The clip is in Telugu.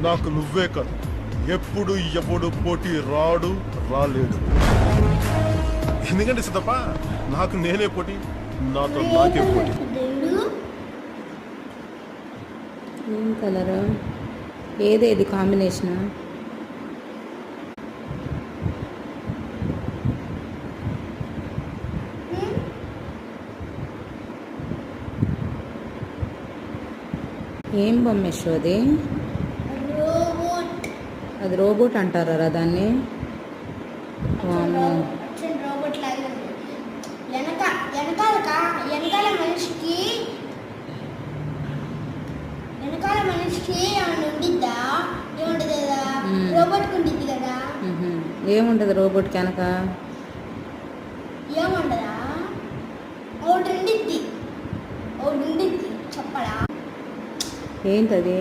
నాకు నువ్వే కాదు, ఎప్పుడు ఎవడు పోటీ రాడు, రాలేడు. ఎందుకంటే సిద్ధప్ప, నాకు నేనే పోటీ, నాతో నాకే పోటీ. ఏం కలరు? ఏదేది కాంబినేషన్? ఏం బొమ్మ అది? అది రోబోట్ అంటారా దాన్ని? ఏముంటది రోబోట్ వెనక? ఏముండదా? చెప్పడా? ఏంటది?